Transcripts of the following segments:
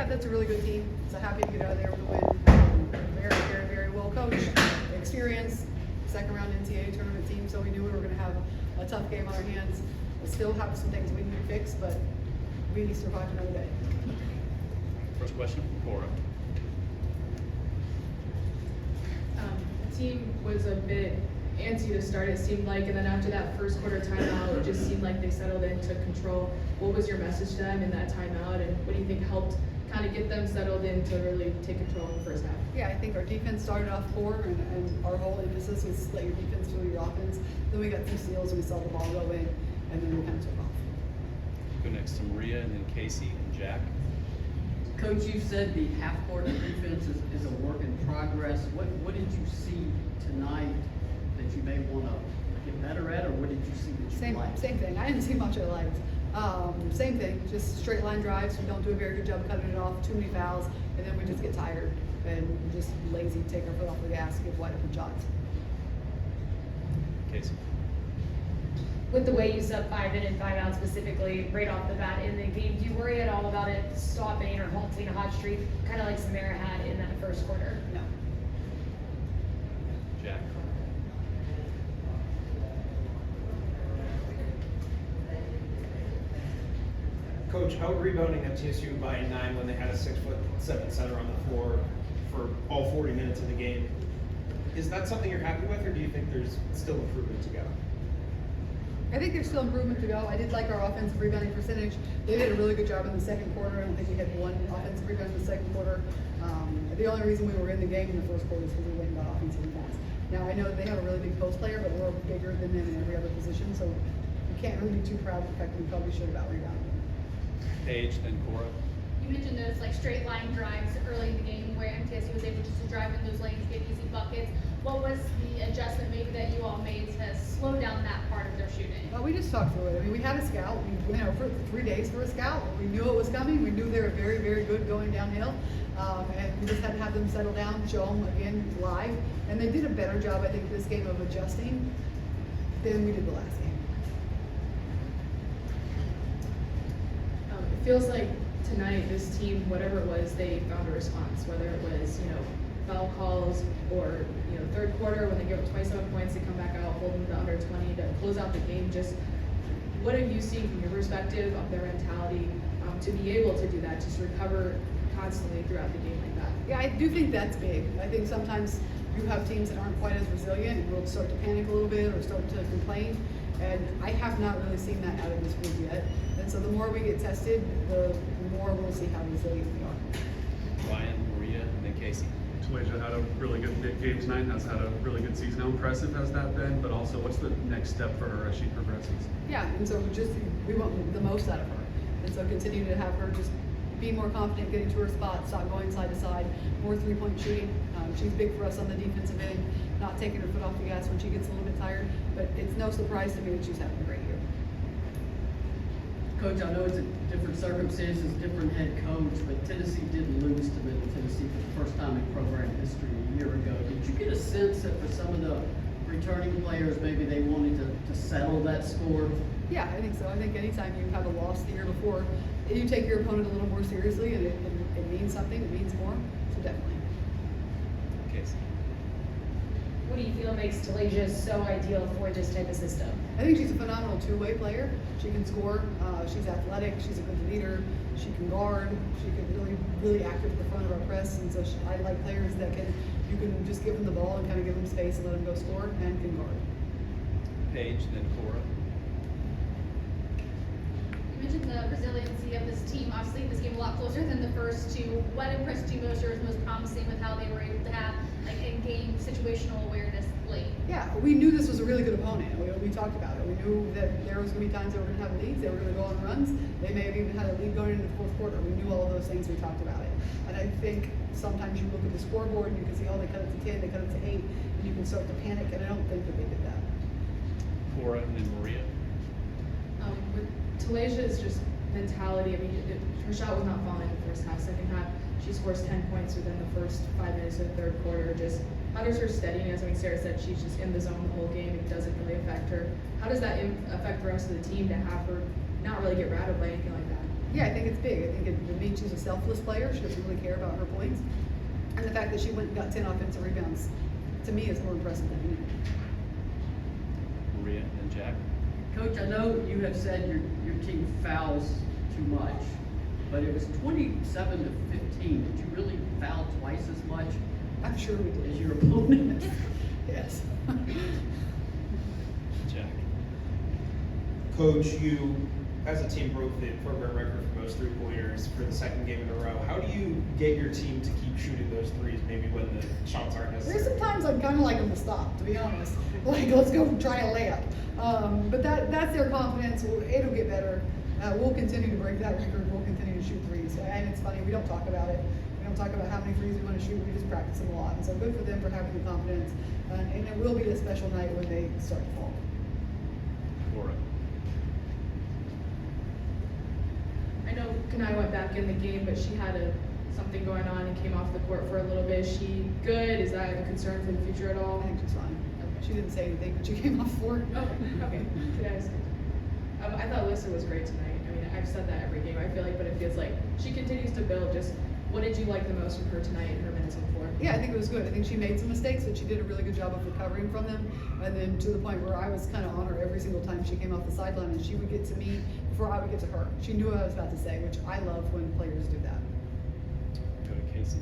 that's a really good team. So happy to get out of there with a win. Very, very, very well coached, experienced, second round NCAA tournament team. So we knew we were going to have a tough game on our hands. We still have some things we need to fix, but we survived another day. First question, Cora. The team was a bit antsy to start, it seemed like, and then after that first quarter timeout, it just seemed like they settled in, took control. What was your message to them in that timeout, and what do you think helped kind of get them settled in to really take control in the first half? Yeah, I think our defense started off poor, and our whole emphasis was let your defense fuel your offense. Then we got some steals, and we saw the ball go in, and then we kind of took off. Go next to Maria, and then Casey and Jack. Coach, you said the half-court defense is a work in progress. What did you see tonight that you may want to get better at, or what did you see that you liked? Same thing. I didn't see much I liked. Same thing, just straight line drives. We don't do a very good job cutting it off, too many fouls, and then we just get tired and just lazy, take our foot off the gas, give wide open shots. Casey. With the way you sub 5 in and 5 out specifically right off the bat in the game, do you worry at all about it stopping or halting a hot streak, kind of like Samara had in that first quarter? No. Jack. Coach, out rebounding MTSU by 9 when they had a 6'7" center on the floor for all 40 minutes of the game. Is that something you're happy with, or do you think there's still improvement to go? I think there's still improvement to go. I did like our offensive rebounding percentage. They did a really good job in the second quarter. I don't think we had one offensive rebound in the second quarter. The only reason we were in the game in the first quarter is because we went and got offensive rebounds. Now, I know that they have a really big post player, but we're bigger than them in every other position, so we can't really be too proud of the fact that we probably should have out-rebounded them. Paige, then Cora. You mentioned those like straight line drives early in the game where MTSU was able just to drive in those lanes, get easy buckets. What was the adjustment maybe that you all made to slow down that part of their shooting? Well, we just talked through it. I mean, we had a scout. We went over it for 3 days for a scout. We knew it was coming. We knew they were very, very good going downhill. And we just had to have them settle down, show them again live. And they did a better job, I think, this game of adjusting than we did the last game. It feels like tonight, this team, whatever it was, they found a response, whether it was, foul calls or, third quarter when they give up 27 points, they come back out holding the under 20 to close out the game. Just what have you seen from your perspective of their mentality to be able to do that, just recover constantly throughout the game like that? Yeah, I do think that's big. I think sometimes you have teams that aren't quite as resilient and will start to panic a little bit or start to complain. And I have not really seen that out of this group yet. And so the more we get tested, the more we'll see how resilient we are. Ryan, Maria, and then Casey. Tuasia had a really good game tonight, has had a really good season. How impressive has that been? But also, what's the next step for her as she progresses? Yeah, and so we want the most out of her. And so continue to have her just be more confident getting to her spot, stop going side to side, more three-point shooting. She's big for us on the defensive end, not taking her foot off the gas when she gets a little bit tired. But it's no surprise to me that she's having a great year. Coach, I know it's a different circumstances, different head coach, but Tennessee did lose to Middle Tennessee for the first time in program history a year ago. Did you get a sense that for some of the returning players, maybe they wanted to settle that score? Yeah, I think so. I think anytime you have a loss the year before, you take your opponent a little more seriously, and it means something. It means more. So definitely. Casey. What do you feel makes Tuasia so ideal for this type of system? I think she's a phenomenal two-way player. She can score. She's athletic. She's a good leader. She can guard. She can really active at the front of our press. And so I like players that you can just give them the ball and kind of give them space and let them go score and can guard. Paige, then Cora. You mentioned the resiliency of this team. Obviously, this game a lot closer than the first two. What impressed you most or was most promising with how they were able to have in-game situational awareness late? Yeah, we knew this was a really good opponent. We talked about it. We knew that there was going to be times they were going to have leads. They were going to go on runs. They may have even had a lead going into the fourth quarter. We knew all of those things. We talked about it. And I think sometimes you look at the scoreboard and you can see, oh, they cut it to 10, they cut it to 8, and you can start to panic. And I don't think that they did that. Cora, and then Maria. With Tuasia's just mentality, I mean, her shot was not falling in the first half. Second half, she scores 10 points within the first 5 minutes of the third quarter. Just how does her steadiness? I mean, Sarah said she's just in the zone the whole game. It doesn't really affect her. How does that affect the rest of the team to have her not really get rattled by anything like that? Yeah, I think it's big. I think it means she's a selfless player. She doesn't really care about her points. And the fact that she went and got 10 offensive rebounds, to me, is more impressive than anything. Maria and Jack. Coach, I know you have said your team fouls too much, but it was 27 to 15. Did you really foul twice as much I'm sure we did. as your opponent? Yes. Jack. Coach, you, as a team, broke the program record for most three-pointers for the second game in a row. How do you get your team to keep shooting those threes, maybe when the shots aren't necessary? There's sometimes I'd kind of like them to stop, to be honest. Like, let's go try a layup. But that's their confidence. It'll get better. We'll continue to break that record. We'll continue to shoot threes. And it's funny, we don't talk about it. We don't talk about how many threes we want to shoot. We just practice them a lot. And so good for them for having the confidence. And it will be a special night when they start to fall. Laura. I know Kanai went back in the game, but she had something going on and came off the court for a little bit. Is she good? Is that a concern for the future at all? I think she's fine. She didn't say anything, but she came off for it. Okay. Yes. I thought Alyssa was great tonight. I mean, I've said that every game, I feel like, but it feels like she continues to build. Just what did you like the most from her tonight in her minutes on the floor? Yeah, I think it was good. I think she made some mistakes, but she did a really good job of recovering from them. And then to the point where I was kind of on her every single time she came off the sideline, and she would get to me before I would get to her. She knew what I was about to say, which I love when players do that. Go to Casey.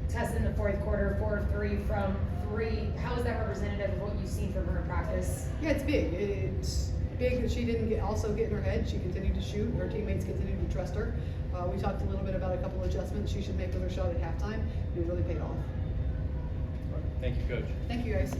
Tess in the fourth quarter, 4 of 3 from 3. How is that representative of what you've seen from her in practice? Yeah, it's big. It's big that she didn't also get in her head. She continued to shoot. Her teammates continued to trust her. We talked a little bit about a couple of adjustments she should make with her shot at halftime. It really paid off. Thank you, Coach. Thank you, guys.